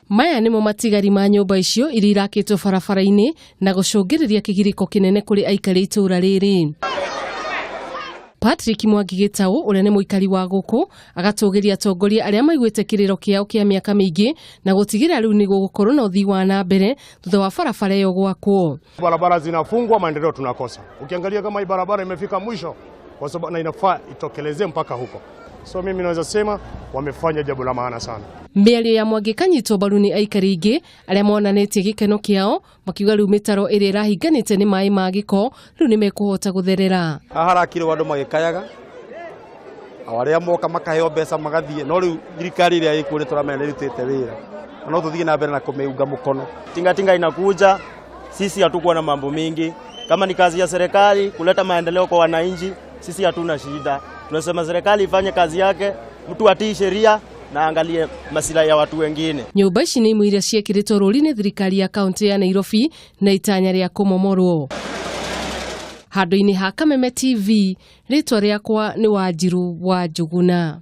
Maya nimo matigari ma nyumba icio iria irakitwo barabara-ini na gucungiriria kigiriko kinene kuri aikari ituura riri. Patrick Mwagigitao uria ni muikari wa guku agatugiria atongoria aria maiguite kiriro kiao kia miaka mingi na gutigira riu ni gugukorwo na uthii wa na mbere thutha wa barabara iyo gwakwo. Barabara zinafungwa, maendeleo tunakosa. Ukiangalia kama hii barabara imefika mwisho kwa sababu na inafaa itokeleze mpaka huko. So mimi naweza sema wamefanya jambo la maana sana. Miario ya Mwagikanyitwo mbaru ni aikari ingi aria monanitie gikeno kiao makiuga riu mitaro iria irahinganite ni mai ma giko riu ni mekuhota gutherera. Harakire wandu magikayaga awaria moka makaheo mbeca magathie no riu thirikari iria ikuri turamenya irutite wira no tuthie na mbere na kumeunga mukono. Tingatinga inakuja, sisi hatukuwa na mambo mingi, kama ni kazi ya serikali kuleta maendeleo kwa wananchi, sisi hatuna shida. Tunasema serikali ifanye kazi yake, mtu atii sheria na angalie masilahi ya watu wengine. Nyumba ici ni imwe iria ciekiritwo rũri-inĩ thirikari ya kaunti ya Nairobi na itanya ria kumomorwo. Handũ-inĩ ha Kameme TV, ritwa riakwa ni Wanjiru wa Njuguna.